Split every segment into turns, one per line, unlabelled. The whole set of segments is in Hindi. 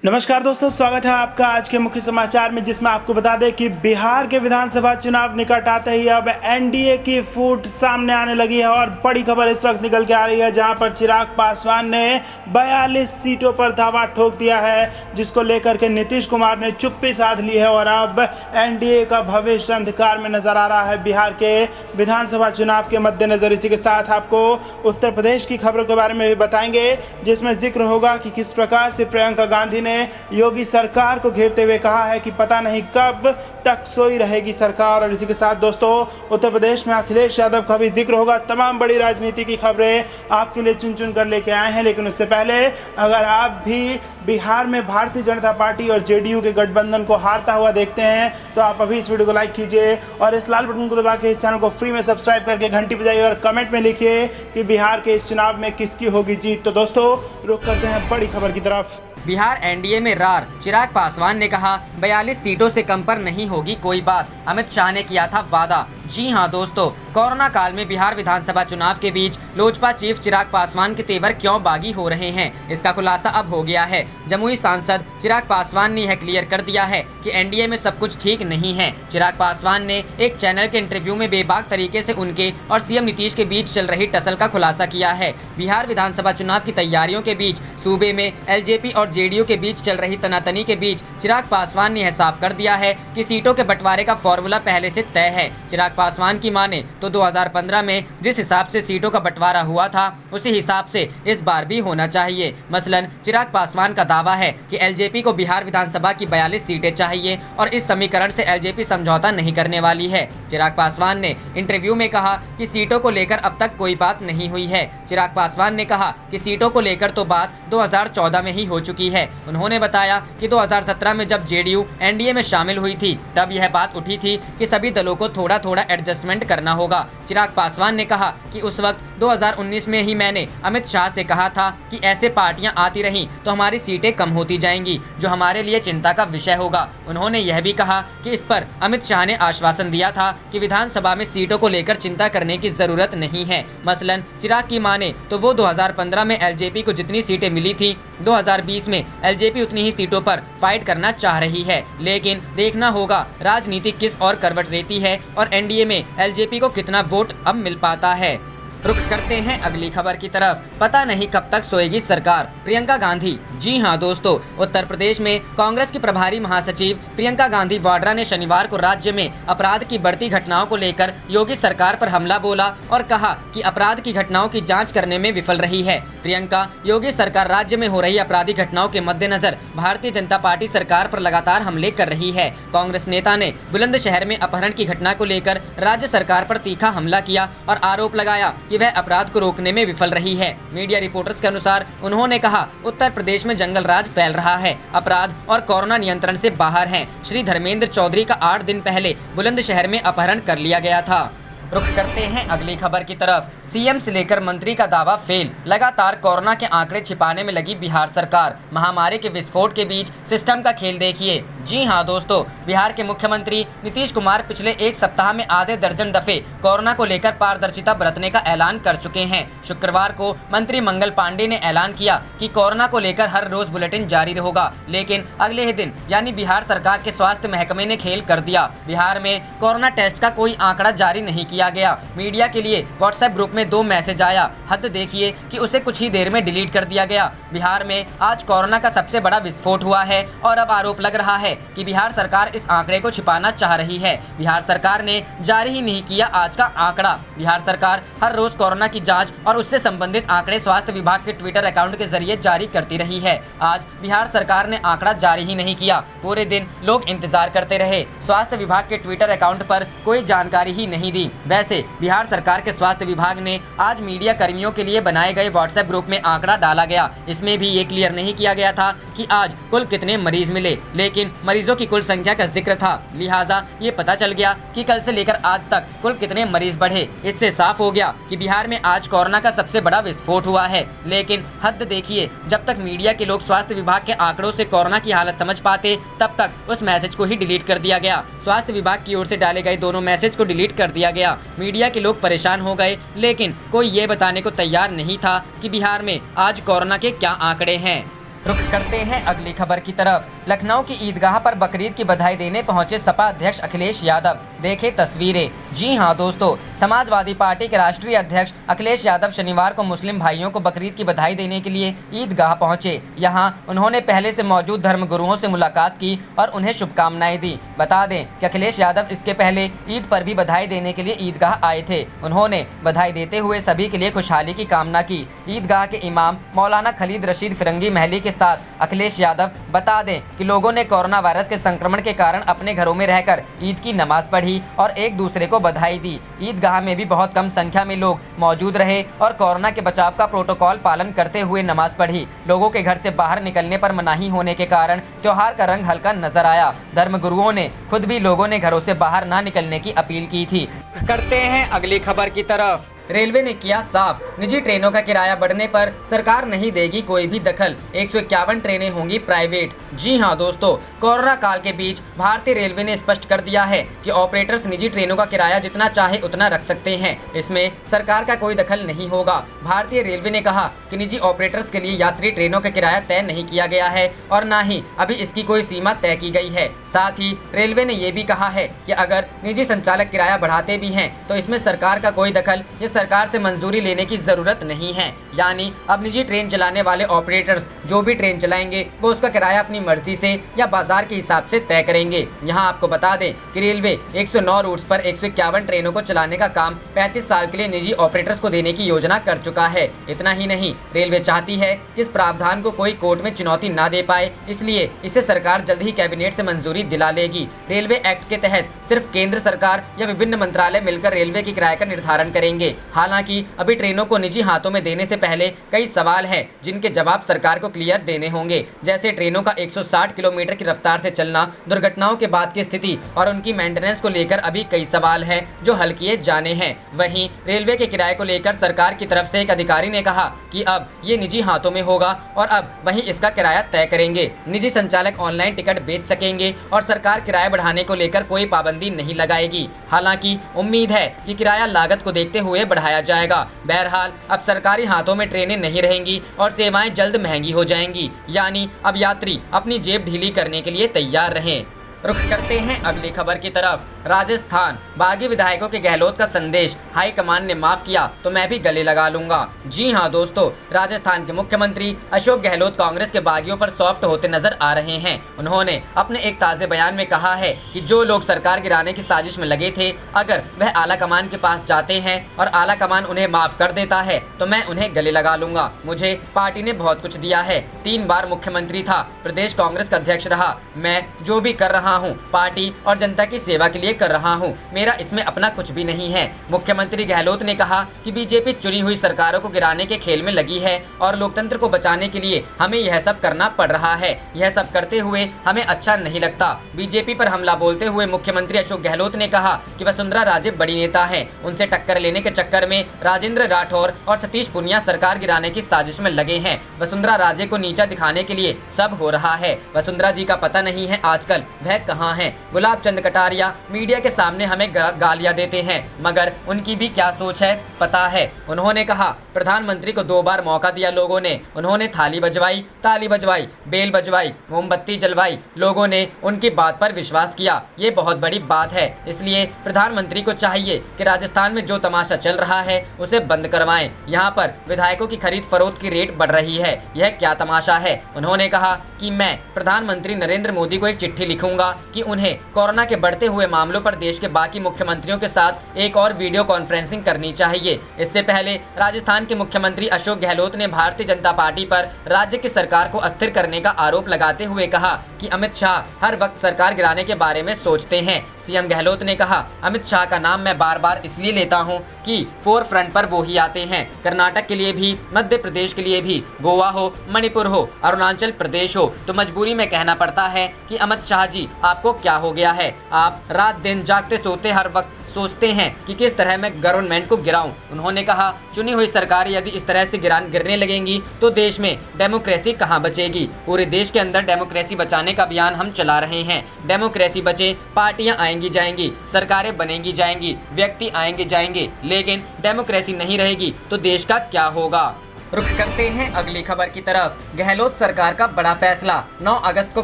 नमस्कार दोस्तों, स्वागत है आपका आज के मुख्य समाचार में, जिसमें आपको बता दें कि बिहार के विधानसभा चुनाव निकट आते ही अब एनडीए की फूट सामने आने लगी है और बड़ी खबर इस वक्त निकल के आ रही है, जहां पर चिराग पासवान ने 42 सीटों पर दावा ठोक दिया है, जिसको लेकर के नीतीश कुमार ने चुप्पी साध ली है और अब एनडीए का भविष्य अंधकार में नजर आ रहा है बिहार के विधानसभा चुनाव के मद्देनजर। इसी के साथ आपको उत्तर प्रदेश की खबरों के बारे में भी बताएंगे, जिसमें जिक्र होगा कि किस प्रकार से प्रियंका गांधी ने योगी सरकार को घेरते हुए कहा है कि पता नहीं कब तक सोई रहेगी सरकार। और इसी के साथ दोस्तों, उत्तर प्रदेश में अखिलेश यादव का भी जिक्र होगा। तमाम बड़ी राजनीति की खबरें आपके लिए चुन चुन कर लेके आए हैं, लेकिन उससे पहले अगर आप भी बिहार में भारतीय जनता पार्टी और जेडीयू के गठबंधन को हारता हुआ देखते हैं तो आप अभी इस वीडियो को लाइक कीजिए और इस लाल बटन को दबा के इस चैनल को फ्री में सब्सक्राइब करके घंटी बजाइए और कमेंट में लिखिए कि बिहार के इस चुनाव में किसकी होगी जीत। तो दोस्तों, रुक करते हैं बड़ी खबर की तरफ।
बिहार एनडीए में रार, चिराग पासवान ने कहा 42 सीटों से कम पर नहीं होगी कोई बात, अमित शाह ने किया था वादा। जी हां दोस्तों, कोरोना काल में बिहार विधानसभा चुनाव के बीच लोजपा चीफ चिराग पासवान के तेवर क्यों बागी हो रहे हैं, इसका खुलासा अब हो गया है। जमुई सांसद चिराग पासवान ने यह क्लियर कर दिया है कि एनडीए में सब कुछ ठीक नहीं है। चिराग पासवान ने एक चैनल के इंटरव्यू में बेबाक तरीके से उनके और सीएम नीतीश के बीच चल रही टसल का खुलासा किया है। बिहार विधानसभा चुनाव की तैयारियों के बीच सूबे में एलजेपी और जेडीयू के बीच चल रही तनातनी के बीच चिराग पासवान ने यह साफ कर दिया है कि सीटों के बंटवारे का फॉर्मूला पहले से तय है। चिराग पासवान की माने तो 2015 में जिस हिसाब से सीटों का बंटवारा हुआ था उसी हिसाब से इस बार भी होना चाहिए। मसलन चिराग पासवान का दावा है कि एलजेपी को बिहार विधानसभा की 42 सीटें चाहिए और इस समीकरण से एलजेपी समझौता नहीं करने वाली है। चिराग पासवान ने इंटरव्यू में कहा कि सीटों को लेकर अब तक कोई बात नहीं हुई है। चिराग पासवान ने कहा कि सीटों को लेकर तो बात 2014 में ही हो चुकी है। उन्होंने बताया कि 2017 में जब जेडीयू एनडीए में शामिल हुई थी तब यह बात उठी थी कि सभी दलों को थोड़ा थोड़ा एडजस्टमेंट करना होगा। चिराग पासवान ने कहा कि उस वक्त 2019 में ही मैंने अमित शाह से कहा था कि ऐसे पार्टियां आती रहीं तो हमारी सीटें कम होती जाएंगी, जो हमारे लिए चिंता का विषय होगा। उन्होंने यह भी कहा कि इस पर अमित शाह ने आश्वासन दिया था कि विधानसभा में सीटों को लेकर चिंता करने की जरूरत नहीं है। मसलन चिराग की माने तो वो 2015 में एलजेपी को जितनी सीटें मिली थी 2020 में एलजेपी उतनी ही सीटों पर फाइट करना चाह रही है, लेकिन देखना होगा राजनीति किस और करवट लेती है और एनडीए में एलजेपी को कितना वोट अब मिल पाता है। रुक करते हैं अगली खबर की तरफ। पता नहीं कब तक सोएगी सरकार, प्रियंका गांधी। जी हां दोस्तों, उत्तर प्रदेश में कांग्रेस की प्रभारी महासचिव प्रियंका गांधी वाड्रा ने शनिवार को राज्य में अपराध की बढ़ती घटनाओं को लेकर योगी सरकार पर हमला बोला और कहा कि अपराध की घटनाओं की जांच करने में विफल रही है। प्रियंका, योगी सरकार राज्य में हो रही आपराधिक घटनाओं के मद्देनजर भारतीय जनता पार्टी सरकार पर लगातार हमले कर रही है। कांग्रेस नेता ने बुलंदशहर में अपहरण की घटना को लेकर राज्य सरकार पर तीखा हमला किया और आरोप लगाया कि वह अपराध को रोकने में विफल रही है। मीडिया रिपोर्टर्स के अनुसार उन्होंने कहा, उत्तर प्रदेश में जंगल राज फैल रहा है, अपराध और कोरोना नियंत्रण से बाहर हैं। श्री धर्मेंद्र चौधरी का 8 दिन पहले बुलंदशहर में अपहरण कर लिया गया था। रुख करते हैं अगली खबर की तरफ। सीएम से लेकर मंत्री का दावा फेल, लगातार कोरोना के आंकड़े छिपाने में लगी बिहार सरकार। महामारी के विस्फोट के बीच सिस्टम का खेल देखिए। जी हां दोस्तों, बिहार के मुख्यमंत्री नीतीश कुमार पिछले एक सप्ताह में आधे दर्जन दफे कोरोना को लेकर पारदर्शिता बरतने का ऐलान कर चुके हैं। शुक्रवार को मंत्री मंगल पांडे ने ऐलान किया कि कोरोना को लेकर हर रोज बुलेटिन जारी होगा, लेकिन अगले ही दिन यानी बिहार सरकार के स्वास्थ्य महकमे ने खेल कर दिया। बिहार में कोरोना टेस्ट का कोई आंकड़ा जारी नहीं किया गया। मीडिया के लिए व्हाट्सएप ग्रुप में 2 मैसेज आया, हद देखिए कि उसे कुछ ही देर में डिलीट कर दिया गया। बिहार में आज कोरोना का सबसे बड़ा विस्फोट हुआ है और अब आरोप लग रहा है कि बिहार सरकार इस आंकड़े को छिपाना चाह रही है। बिहार सरकार ने जारी ही नहीं किया आज का आंकड़ा। बिहार सरकार हर रोज कोरोना की जांच और उससे संबंधित आंकड़े स्वास्थ्य विभाग के ट्विटर अकाउंट के जरिए जारी करती रही है। आज बिहार सरकार ने आंकड़ा जारी ही नहीं किया। पूरे दिन लोग इंतजार करते रहे। स्वास्थ्य विभाग के ट्विटर अकाउंट पर कोई जानकारी ही नहीं दी। वैसे बिहार सरकार के स्वास्थ्य विभाग ने आज मीडिया कर्मियों के लिए बनाए गए व्हाट्सएप ग्रुप में आंकड़ा डाला गया। इसमें भी ये क्लियर नहीं किया गया था कि आज कुल कितने मरीज मिले, लेकिन मरीजों की कुल संख्या का जिक्र था। लिहाजा ये पता चल गया कि कल से लेकर आज तक कुल कितने मरीज बढ़े। इससे साफ हो गया कि बिहार में आज कोरोना का सबसे बड़ा विस्फोट हुआ है। लेकिन हद देखिए, जब तक मीडिया के लोग स्वास्थ्य विभाग के आंकड़ों से कोरोना की हालत समझ पाते तब तक उस मैसेज को ही डिलीट कर दिया गया। स्वास्थ्य विभाग की ओर से डाले गए दोनों मैसेज को डिलीट कर दिया गया। मीडिया के लोग परेशान हो गए, लेकिन कोई ये बताने को तैयार नहीं था कि बिहार में आज कोरोना के क्या आंकड़े हैं। रुख करते हैं अगली खबर की तरफ। लखनऊ की ईदगाह पर बकरीद की बधाई देने पहुंचे सपा अध्यक्ष अखिलेश यादव। देखें तस्वीरें। जी हां दोस्तों, समाजवादी पार्टी के राष्ट्रीय अध्यक्ष अखिलेश यादव शनिवार को मुस्लिम भाइयों को बकरीद की बधाई देने के लिए ईदगाह पहुंचे। यहां उन्होंने पहले से मौजूद धर्मगुरुओं से मुलाकात की और उन्हें शुभकामनाएं दी। बता दें कि अखिलेश यादव इसके पहले ईद पर भी बधाई देने के लिए ईदगाह आए थे। उन्होंने बधाई देते हुए सभी के लिए खुशहाली की कामना की। ईदगाह के इमाम मौलाना खलीद रशीद फिरंगी महली के साथ अखिलेश यादव बता दें कि लोगों ने कोरोना वायरस के संक्रमण के कारण अपने घरों में रहकर ईद की नमाज पढ़ी और एक दूसरे को बधाई दी। ईदगाह में भी बहुत कम संख्या में लोग मौजूद रहे और कोरोना के बचाव का प्रोटोकॉल पालन करते हुए नमाज पढ़ी। लोगों के घर से बाहर निकलने पर मनाही होने के कारण त्योहार का रंग हल्का नजर आया। धर्मगुरुओं ने खुद भी लोगों ने घरों से बाहर ना निकलने की अपील की थी। करते हैं अगली खबर की तरफ। रेलवे ने किया साफ, निजी ट्रेनों का किराया बढ़ने पर सरकार नहीं देगी कोई भी दखल। 151 ट्रेनें होंगी प्राइवेट। जी हां दोस्तों, कोरोना काल के बीच भारतीय रेलवे ने स्पष्ट कर दिया है कि ऑपरेटर्स निजी ट्रेनों का किराया जितना चाहे उतना रख सकते हैं। इसमें सरकार का कोई दखल नहीं होगा। भारतीय रेलवे ने कहा कि निजी ऑपरेटर्स के लिए यात्री ट्रेनों का किराया तय नहीं किया गया है और न ही अभी इसकी कोई सीमा तय की गई है। साथ ही रेलवे ने ये भी कहा है कि अगर निजी संचालक किराया बढ़ाते भी हैं तो इसमें सरकार का कोई दखल या सरकार से मंजूरी लेने की जरूरत नहीं है। यानी अब निजी ट्रेन चलाने वाले ऑपरेटर्स जो भी ट्रेन चलाएंगे वो उसका किराया अपनी मर्जी से या बाजार के हिसाब से तय करेंगे। यहाँ आपको बता दें कि रेलवे 109 रूट्स पर 151 ट्रेनों को चलाने का काम 35 साल के लिए निजी ऑपरेटर्स को देने की योजना कर चुका है। इतना ही नहीं, रेलवे चाहती है कि इस प्रावधान को कोई कोर्ट में चुनौती ना दे पाए, इसलिए इसे सरकार जल्द ही कैबिनेट से मंजूरी दिला लेगी। रेलवे एक्ट के तहत सिर्फ केंद्र सरकार या विभिन्न मंत्रालय मिलकर रेलवे के किराए का निर्धारण करेंगे। हालांकि अभी ट्रेनों को निजी हाथों में देने से पहले कई सवाल हैं जिनके जवाब सरकार को क्लियर देने होंगे, जैसे ट्रेनों का 160 किलोमीटर की रफ्तार से चलना, दुर्घटनाओं के बाद की स्थिति और उनकी मेंटेनेंस को लेकर अभी कई सवाल हैं जो हल किए जाने हैं। वहीं रेलवे के किराए को लेकर सरकार की तरफ से एक अधिकारी ने कहा कि अब ये निजी हाथों में होगा और अब वहीं इसका किराया तय करेंगे। निजी संचालक ऑनलाइन टिकट बेच सकेंगे और सरकार किराया बढ़ाने को लेकर कोई पाबंदी नहीं लगाएगी। हालांकि उम्मीद है कि किराया लागत को देखते हुए बढ़ाया जाएगा। बहरहाल अब सरकारी हाथों में ट्रेनें नहीं रहेंगी और सेवाएं जल्द महंगी हो जाएंगी। यानी अब यात्री अपनी जेब ढीली करने के लिए तैयार रहें। रुख करते हैं अगली खबर की तरफ। राजस्थान, बागी विधायकों के गहलोत का संदेश, हाईकमान ने माफ किया तो मैं भी गले लगा लूंगा। जी हां दोस्तों, राजस्थान के मुख्यमंत्री अशोक गहलोत कांग्रेस के बागियों पर सॉफ्ट होते नजर आ रहे हैं। उन्होंने अपने एक ताज़े बयान में कहा है कि जो लोग सरकार गिराने की साजिश में लगे थे, अगर वह आला कमान के पास जाते हैं और आला कमान उन्हें माफ कर देता है तो मैं उन्हें गले लगा लूंगा। मुझे पार्टी ने बहुत कुछ दिया है, 3 बार मुख्यमंत्री था, प्रदेश कांग्रेस का अध्यक्ष रहा। मैं जो भी कर रहा हूँ पार्टी और जनता की सेवा के लिए कर रहा हूं। मेरा इसमें अपना कुछ भी नहीं है। मुख्यमंत्री गहलोत ने कहा कि बीजेपी चुनी हुई सरकारों को गिराने के खेल में लगी है और लोकतंत्र को बचाने के लिए हमें यह सब करना पड़ रहा है। यह सब करते हुए हमें अच्छा नहीं लगता। बीजेपी पर हमला बोलते हुए मुख्यमंत्री अशोक गहलोत ने कहा कि वसुंधरा राजे बड़ी नेता है, उनसे टक्कर लेने के चक्कर में राजेंद्र राठौर और सतीश पुनिया सरकार गिराने की साजिश में लगे हैं। वसुंधरा राजे को नीचा दिखाने के लिए सब हो रहा है। वसुंधरा जी का पता नहीं है आजकल वह कहाँ है। गुलाब चंद कटारिया मीडिया के सामने हमें गालियां देते हैं, मगर उनकी भी क्या सोच है पता है। उन्होंने कहा प्रधानमंत्री को 2 बार मौका दिया लोगों ने, उन्होंने थाली बजवाई, ताली बजवाई, बेल बजवाई, मोमबत्ती जलवाई, लोगों ने उनकी बात पर विश्वास किया। ये बहुत बड़ी बात है। इसलिए प्रधानमंत्री को चाहिए कि राजस्थान में जो तमाशा चल रहा है उसे बंद करवाएं। यहाँ पर विधायकों की खरीद फरोख्त की रेट बढ़ रही है, यह क्या तमाशा है। उन्होंने कहा कि मैं प्रधानमंत्री नरेंद्र मोदी को एक चिट्ठी लिखूंगा कि उन्हें कोरोना के बढ़ते हुए मामलों पर देश के बाकी मुख्यमंत्रियों के साथ एक और वीडियो कॉन्फ्रेंसिंग करनी चाहिए। इससे पहले राजस्थान के मुख्यमंत्री अशोक गहलोत ने भारतीय जनता पार्टी पर राज्य की सरकार को अस्थिर करने का आरोप लगाते हुए कहा कि अमित शाह हर वक्त सरकार गिराने के बारे में सोचते हैं। सीएम गहलोत ने कहा अमित शाह का नाम मैं बार बार इसलिए लेता हूं कि फोर फ्रंट पर वो ही आते हैं। कर्नाटक के लिए भी, मध्य प्रदेश के लिए भी, गोवा हो, मणिपुर हो, अरुणाचल प्रदेश हो, तो मजबूरी में कहना पड़ता है कि अमित शाह जी आपको क्या हो गया है। आप रात दिन जागते सोते हर वक्त सोचते हैं कि किस तरह मैं गवर्नमेंट को गिराऊं। उन्होंने कहा चुनी हुई सरकार यदि इस तरह से गिरने लगेंगी तो देश में डेमोक्रेसी कहां बचेगी। पूरे देश के अंदर डेमोक्रेसी बचाने का अभियान हम चला रहे हैं। डेमोक्रेसी बचे, पार्टियां आएंगी जाएंगी, सरकारें बनेंगी जाएंगी, व्यक्ति आएंगे जाएंगे, लेकिन डेमोक्रेसी नहीं रहेगी तो देश का क्या होगा। रुख करते हैं अगली खबर की तरफ। गहलोत सरकार का बड़ा फैसला, 9 अगस्त को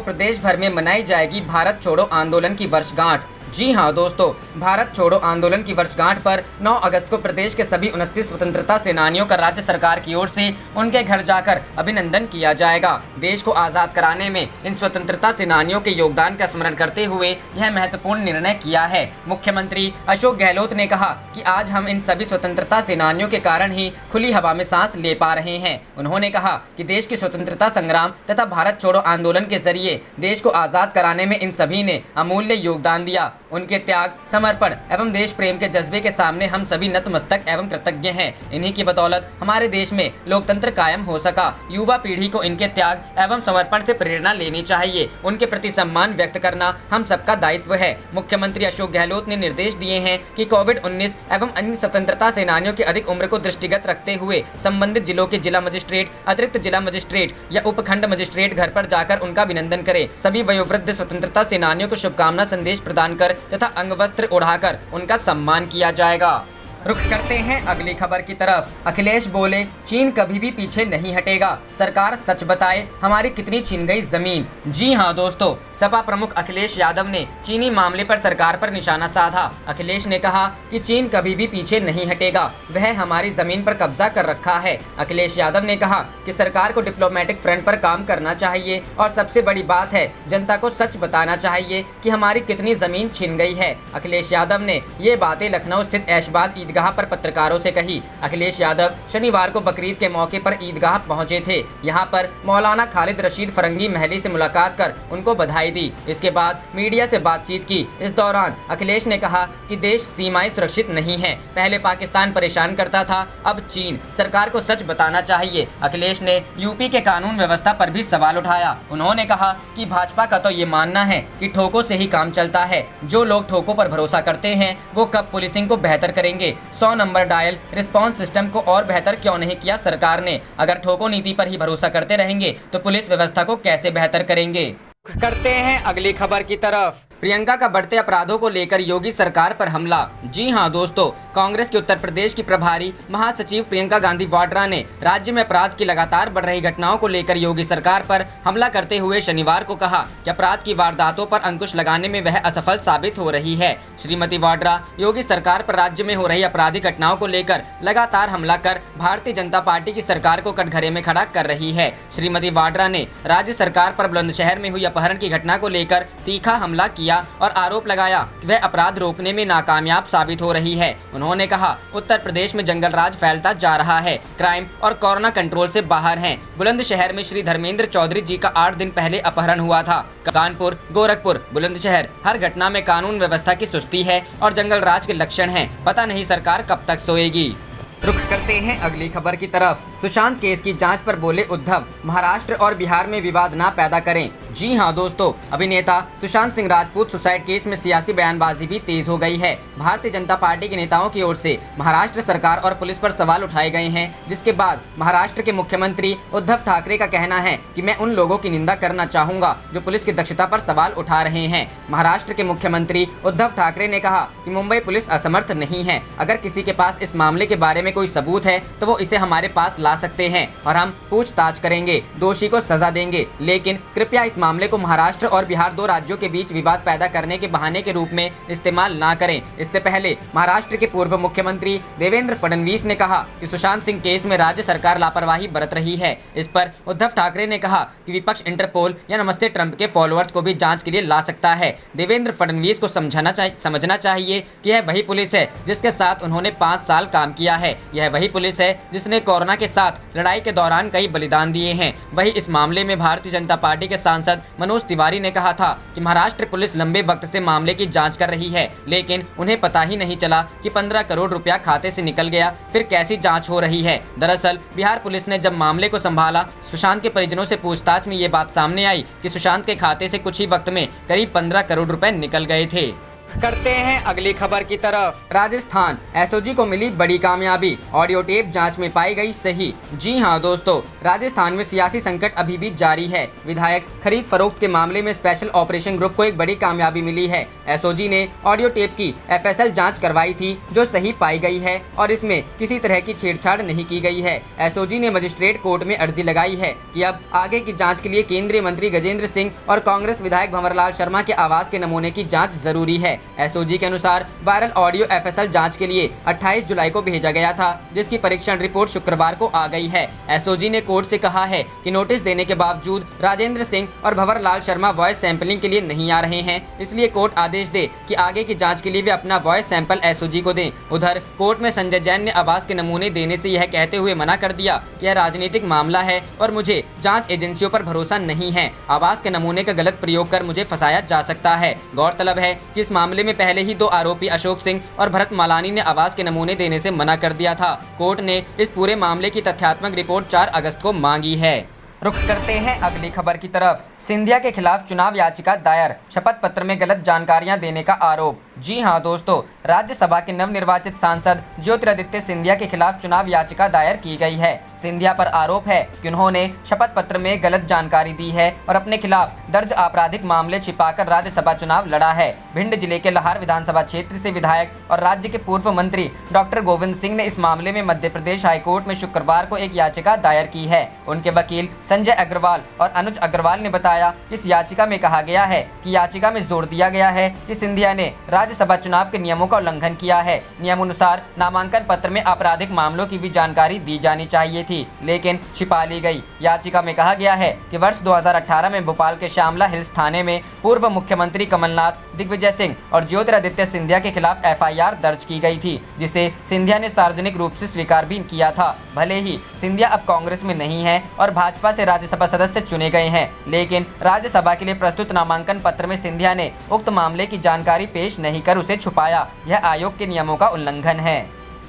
प्रदेश भर में मनाई जाएगी भारत छोड़ो आंदोलन की वर्षगांठ। जी हां दोस्तों, भारत छोड़ो आंदोलन की वर्षगांठ पर 9 अगस्त को प्रदेश के सभी 29 स्वतंत्रता सेनानियों का राज्य सरकार की ओर से उनके घर जाकर अभिनंदन किया जाएगा। देश को आज़ाद कराने में इन स्वतंत्रता सेनानियों के योगदान का स्मरण करते हुए यह महत्वपूर्ण निर्णय किया है। मुख्यमंत्री अशोक गहलोत ने कहा कि आज हम इन सभी स्वतंत्रता सेनानियों के कारण ही खुली हवा में सांस ले पा रहे हैं। उन्होंने कहा कि देश के स्वतंत्रता संग्राम तथा भारत छोड़ो आंदोलन के जरिए देश को आज़ाद कराने में इन सभी ने अमूल्य योगदान दिया। उनके त्याग, समर्पण एवं देश प्रेम के जज्बे के सामने हम सभी नतमस्तक एवं कृतज्ञ हैं। इन्हीं की बदौलत हमारे देश में लोकतंत्र कायम हो सका। युवा पीढ़ी को इनके त्याग एवं समर्पण से प्रेरणा लेनी चाहिए। उनके प्रति सम्मान व्यक्त करना हम सबका दायित्व है। मुख्यमंत्री अशोक गहलोत ने निर्देश दिए हैं कि कोविड-19 एवं अन्य स्वतंत्रता सेनानियों की अधिक उम्र को दृष्टिगत रखते हुए संबंधित जिलों के जिला मजिस्ट्रेट, अतिरिक्त जिला मजिस्ट्रेट या उपखंड मजिस्ट्रेट घर पर जाकर उनका अभिनंदन करें। सभी वयोवृद्ध स्वतंत्रता सेनानियों को शुभकामना संदेश प्रदान कर तथा अंगवस्त्र ओढ़ाकर उनका सम्मान किया जाएगा। रुख करते हैं अगली खबर की तरफ। अखिलेश बोले, चीन कभी भी पीछे नहीं हटेगा, सरकार सच बताए हमारी कितनी छीन गई जमीन। जी हां दोस्तों, सपा प्रमुख अखिलेश यादव ने चीनी मामले पर सरकार पर निशाना साधा। अखिलेश ने कहा कि चीन कभी भी पीछे नहीं हटेगा, वह हमारी जमीन पर कब्जा कर रखा है। अखिलेश यादव ने कहा कि सरकार को डिप्लोमेटिक फ्रंट पर काम करना चाहिए और सबसे बड़ी बात है जनता को सच बताना चाहिए कि हमारी कितनी जमीन छीन गई है। अखिलेश यादव ने ये बातें लखनऊ स्थित ऐशबाद ईदगाह पर पत्रकारों से कही। अखिलेश यादव शनिवार को बकरीद के मौके पर ईदगाह पहुंचे थे। यहां पर मौलाना खालिद रशीद फरंगी महली से मुलाकात कर उनको बधाई दी। इसके बाद मीडिया से बातचीत की। इस दौरान अखिलेश ने कहा कि देश सीमाएं सुरक्षित नहीं है, पहले पाकिस्तान परेशान करता था, अब चीन। सरकार को सच बताना चाहिए। अखिलेश ने यूपी के कानून व्यवस्था पर भी सवाल उठाया। उन्होंने कहा कि भाजपा का तो ये मानना है कि ठोकों से ही काम चलता है। जो लोग ठोकों पर भरोसा करते हैं वो कब पुलिसिंग को बेहतर करेंगे। 100 नंबर डायल रिस्पांस सिस्टम को और बेहतर क्यों नहीं किया सरकार ने। अगर ठोको नीति पर ही भरोसा करते रहेंगे तो पुलिस व्यवस्था को कैसे बेहतर करेंगे। करते हैं अगली खबर की तरफ। प्रियंका का बढ़ते अपराधों को लेकर योगी सरकार पर हमला। जी हां दोस्तों, कांग्रेस के उत्तर प्रदेश की प्रभारी महासचिव प्रियंका गांधी वाड्रा ने राज्य में अपराध की लगातार बढ़ रही घटनाओं को लेकर योगी सरकार पर हमला करते हुए शनिवार को कहा कि अपराध की वारदातों पर अंकुश लगाने में वह असफल साबित हो रही है। श्रीमती वाड्रा योगी सरकार पर राज्य में हो रही आपराधिक घटनाओं को लेकर लगातार हमला कर भारतीय जनता पार्टी की सरकार को कटघरे में खड़ा कर रही है। श्रीमती वाड्रा ने राज्य सरकार पर बुलंदशहर में हुई अपहरण की घटना को लेकर तीखा हमला किया और आरोप लगाया कि वह अपराध रोकने में नाकामयाब साबित हो रही है। उन्होंने कहा, उत्तर प्रदेश में जंगल राज फैलता जा रहा है, क्राइम और कोरोना कंट्रोल से बाहर हैं। बुलंदशहर में श्री धर्मेंद्र चौधरी जी का 8 दिन पहले अपहरण हुआ था। कानपुर, गोरखपुर, बुलंदशहर, हर घटना में कानून व्यवस्था की सुस्ती है और जंगल राज के लक्षण हैं। पता नहीं सरकार कब तक सोएगी। रुख करते हैं अगली खबर की तरफ। सुशांत केस की जांच पर बोले उद्धव, महाराष्ट्र और बिहार में विवाद ना पैदा करें। जी हां दोस्तों, अभिनेता सुशांत सिंह राजपूत सुसाइड केस में सियासी बयानबाजी भी तेज हो गई है। भारतीय जनता पार्टी के नेताओं की ओर से महाराष्ट्र सरकार और पुलिस पर सवाल उठाए गए हैं, जिसके बाद महाराष्ट्र के मुख्यमंत्री उद्धव ठाकरे का कहना है कि मैं उन लोगों की निंदा करना चाहूंगा जो पुलिस की दक्षता पर सवाल उठा रहे हैं। महाराष्ट्र के मुख्यमंत्री उद्धव ठाकरे ने कहा कि मुंबई पुलिस असमर्थ नहीं है। अगर किसी के पास इस मामले के बारे में कोई सबूत है तो वो इसे हमारे पास ला सकते हैं और हम पूछताछ करेंगे, दोषी को सजा देंगे। लेकिन कृपया इस मामले को महाराष्ट्र और बिहार, 2 राज्यों के बीच विवाद पैदा करने के बहाने के रूप में इस्तेमाल ना करें। इससे पहले महाराष्ट्र के पूर्व मुख्यमंत्री देवेंद्र फडणवीस ने कहा कि सुशांत सिंह केस में राज्य सरकार लापरवाही बरत रही है। इस पर उद्धव ठाकरे ने कहा कि विपक्ष इंटरपोल या नमस्ते ट्रंप के फॉलोअर्स को भी जांच के लिए ला सकता है। देवेंद्र फडणवीस को समझना चाहिए कि यह वही पुलिस है जिसके साथ उन्होंने 5 साल काम किया है। यह वही पुलिस है जिसने कोरोना के साथ लड़ाई के दौरान कई बलिदान दिए हैं। वही इस मामले में भारतीय जनता पार्टी के सांसद मनोज तिवारी ने कहा था कि महाराष्ट्र पुलिस लंबे वक्त से मामले की जांच कर रही है, लेकिन उन्हें पता ही नहीं चला कि 15 करोड़ रुपया खाते से निकल गया। फिर कैसी जांच हो रही है। दरअसल बिहार पुलिस ने जब मामले को संभाला, सुशांत के परिजनों से पूछताछ में ये बात सामने आई कि सुशांत के खाते से कुछ ही वक्त में करीब 15 करोड़ रुपए निकल गए थे। करते हैं अगली खबर की तरफ। राजस्थान एसओजी को मिली बड़ी कामयाबी, ऑडियो टेप जांच में पाई गई सही। जी हां दोस्तों, राजस्थान में सियासी संकट अभी भी जारी है। विधायक खरीद फरोख्त के मामले में स्पेशल ऑपरेशन ग्रुप को एक बड़ी कामयाबी मिली है। एसओजी ने ऑडियो टेप की एफएसएल जांच करवाई थी जो सही पाई गई है और इसमें किसी तरह की छेड़छाड़ नहीं की गई है। एसओजी ने मजिस्ट्रेट कोर्ट में अर्जी लगाई है कि अब आगे की जाँच के लिए केंद्रीय मंत्री गजेंद्र सिंह और कांग्रेस विधायक भंवरलाल शर्मा के आवास के नमूने की जाँच जरूरी है। एसओजी के अनुसार वायरल ऑडियो एफएसएल जांच के लिए 28 जुलाई को भेजा गया था, जिसकी परीक्षण रिपोर्ट शुक्रवार को आ गई है। एसओजी ने कोर्ट से कहा है कि नोटिस देने के बावजूद राजेंद्र सिंह और भंवरलाल शर्मा वॉइस सैंपलिंग के लिए नहीं आ रहे हैं, इसलिए कोर्ट आदेश दे कि आगे की जांच के लिए वे अपना वॉइस सैंपल एसओजी को दें। उधर कोर्ट में संजय जैन ने आवास के नमूने देने से यह कहते हुए मना कर दिया कि यह राजनीतिक मामला है और मुझे जाँच एजेंसियों पर भरोसा नहीं है। आवास के नमूने का गलत प्रयोग कर मुझे फंसाया जा सकता है। गौरतलब है कि इस मामले में पहले ही 2 आरोपी अशोक सिंह और भरत मालानी ने आवास के नमूने देने से मना कर दिया था। कोर्ट ने इस पूरे मामले की तथ्यात्मक रिपोर्ट 4 अगस्त को मांगी है। रुख करते हैं अगली खबर की तरफ। सिंधिया के खिलाफ चुनाव याचिका दायर, शपथ पत्र में गलत जानकारियां देने का आरोप। जी हां दोस्तों, राज्यसभा के नवनिर्वाचित सांसद ज्योतिरादित्य सिंधिया के खिलाफ चुनाव याचिका दायर की गई है। सिंधिया पर आरोप है कि उन्होंने शपथ पत्र में गलत जानकारी दी है और अपने खिलाफ दर्ज आपराधिक मामले छिपाकर राज्यसभा चुनाव लड़ा है। भिंड जिले के लाहौर विधानसभा क्षेत्र से विधायक और राज्य के पूर्व मंत्री डॉक्टर गोविंद सिंह ने इस मामले में मध्य प्रदेश हाईकोर्ट में शुक्रवार को एक याचिका दायर की है। उनके वकील संजय अग्रवाल और अनुज अग्रवाल ने बताया कि इस याचिका में कहा गया है कि याचिका में जोर दिया गया है कि सिंधिया ने राज्यसभा चुनाव के नियमों का उल्लंघन किया है। नियमानुसार नामांकन पत्र में आपराधिक मामलों की भी जानकारी दी जानी चाहिए थी, लेकिन छिपा ली गई। याचिका में कहा गया है कि वर्ष 2018 में भोपाल के श्यामला हिल्स थाने में पूर्व मुख्यमंत्री कमलनाथ, दिग्विजय सिंह और ज्योतिरादित्य सिंधिया के खिलाफ एफआईआर दर्ज की गई थी, जिसे सिंधिया ने सार्वजनिक रूप से स्वीकार भी किया था। भले ही सिंधिया अब कांग्रेस में नहीं है और भाजपा से राज्यसभा सदस्य चुने गए हैं, लेकिन राज्यसभा के लिए प्रस्तुत नामांकन पत्र में सिंधिया ने उक्त मामले की जानकारी पेश नहीं कर उसे छुपाया। यह आयोग के नियमों का उल्लंघन है।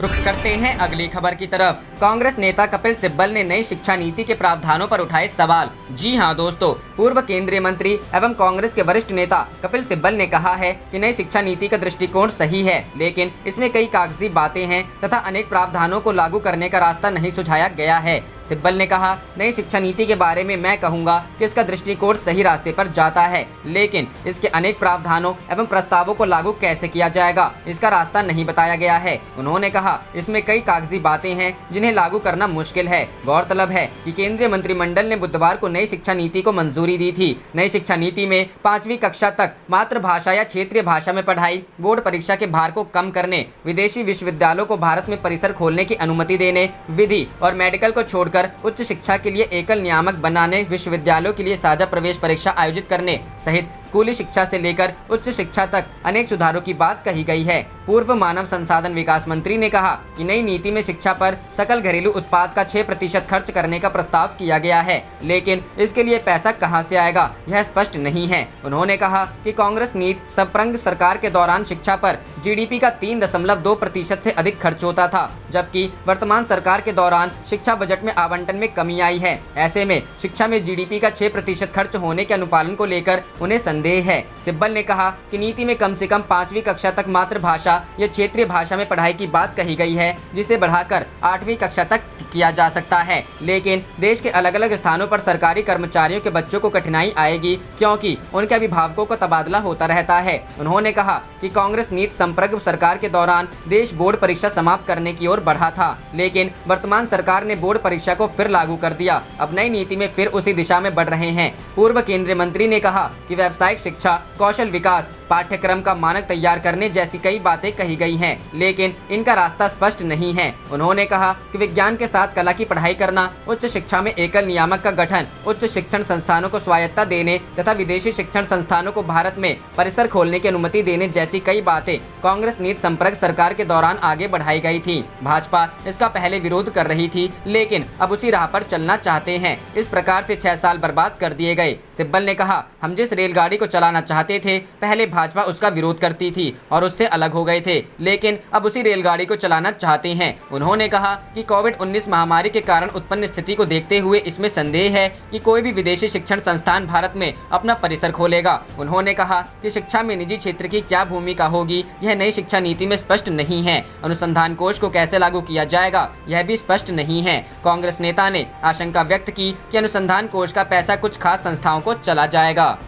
रुख करते हैं अगली खबर की तरफ। कांग्रेस नेता कपिल सिब्बल ने नई शिक्षा नीति के प्रावधानों पर उठाए सवाल। जी हां दोस्तों, पूर्व केंद्रीय मंत्री एवं कांग्रेस के वरिष्ठ नेता कपिल सिब्बल ने कहा है कि नई शिक्षा नीति का दृष्टिकोण सही है, लेकिन इसमें कई कागजी बातें हैं तथा अनेक प्रावधानों को लागू करने का रास्ता नहीं सुझाया गया है। सिब्बल ने कहा, नई शिक्षा नीति के बारे में मैं कहूंगा कि इसका दृष्टिकोण सही रास्ते पर जाता है, लेकिन इसके अनेक प्रावधानों एवं प्रस्तावों को लागू कैसे किया जाएगा, इसका रास्ता नहीं बताया गया है। उन्होंने कहा, इसमें कई कागजी बातें हैं जिन्हें लागू करना मुश्किल है। गौरतलब है कि केंद्रीय मंत्रिमंडल ने बुधवार को नई शिक्षा नीति को मंजूरी दी थी। नई शिक्षा नीति में 5वीं कक्षा तक मातृभाषा या क्षेत्रीय भाषा में पढ़ाई, बोर्ड परीक्षा के भार को कम करने, विदेशी विश्वविद्यालयों को भारत में परिसर खोलने की अनुमति देने, विधि और मेडिकल को छोड़कर उच्च शिक्षा के लिए एकल नियामक बनाने, विश्वविद्यालयों के लिए साझा प्रवेश परीक्षा आयोजित करने सहित स्कूली शिक्षा से लेकर उच्च शिक्षा तक अनेक सुधारों की बात कही गई है। पूर्व मानव संसाधन विकास मंत्री ने कहा कि नई नीति में शिक्षा पर सकल घरेलू उत्पाद का 6% खर्च करने का प्रस्ताव किया गया है, लेकिन इसके लिए पैसा कहां से आएगा यह स्पष्ट नहीं है। उन्होंने कहा कि कांग्रेस नीति संप्रंग सरकार के दौरान शिक्षा पर जीडीपी का 3.2% से अधिक खर्च होता था, जबकि वर्तमान सरकार के दौरान शिक्षा बजट में आवंटन में कमी आई है। ऐसे में शिक्षा में जीडीपी का 6% खर्च होने के अनुपालन को लेकर उन्हें संदेह है। सिब्बल ने कहा कि नीति में कम से कम 5वीं कक्षा तक मातृभाषा या क्षेत्रीय भाषा में पढ़ाई की बात कही गई है, जिसे बढ़ाकर 8वीं कक्षा तक किया जा सकता है, लेकिन देश के अलग अलग स्थानों पर सरकारी कर्मचारियों के बच्चों को कठिनाई आएगी क्योंकि उनके अभिभावकों का तबादला होता रहता है। उन्होंने कहा कि कांग्रेस नीति संप्रग सरकार के दौरान देश बोर्ड परीक्षा समाप्त करने की ओर बढ़ा था, लेकिन वर्तमान सरकार ने बोर्ड परीक्षा को फिर लागू कर दिया। अब नई नीति में फिर उसी दिशा में बढ़ रहे हैं। पूर्व केंद्रीय मंत्री ने कहा कि व्यावसायिक शिक्षा, कौशल विकास, पाठ्यक्रम का मानक तैयार करने जैसी कई बातें कही गई हैं, लेकिन इनका रास्ता स्पष्ट नहीं है। उन्होंने कहा कि विज्ञान के साथ कला की पढ़ाई करना, उच्च शिक्षा में एकल नियामक का गठन, उच्च शिक्षण संस्थानों को स्वायत्तता देने तथा विदेशी शिक्षण संस्थानों को भारत में परिसर खोलने की अनुमति देने जैसी कई बातें कांग्रेस नीति संपर्क सरकार के दौरान आगे बढ़ाई गई थी। भाजपा इसका पहले विरोध कर रही थी, लेकिन अब उसी राह पर चलना चाहते हैं। इस प्रकार से 6 साल बर्बाद कर दिए गए। सिब्बल ने कहा, हम जिस रेलगाड़ी को चलाना चाहते थे, पहले भाजपा उसका विरोध करती थी और उससे अलग हो गए थे, लेकिन अब उसी रेलगाड़ी को चलाना चाहते हैं। उन्होंने कहा कि कोविड-19 महामारी के कारण उत्पन्न स्थिति को देखते हुए इसमें संदेह है कि कोई भी विदेशी शिक्षण संस्थान भारत में अपना परिसर खोलेगा। उन्होंने कहा कि शिक्षा में निजी क्षेत्र की क्या भूमिका होगी, यह नई शिक्षा नीति में स्पष्ट नहीं है। अनुसंधान कोष को कैसे लागू किया जाएगा, यह भी स्पष्ट नहीं है। कांग्रेस नेता ने आशंका व्यक्त की कि अनुसंधान कोष का पैसा कुछ खास संस्थाओं को चला जाएगा।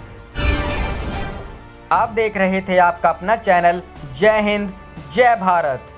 आप देख रहे थे आपका अपना चैनल जय हिंद जय भारत।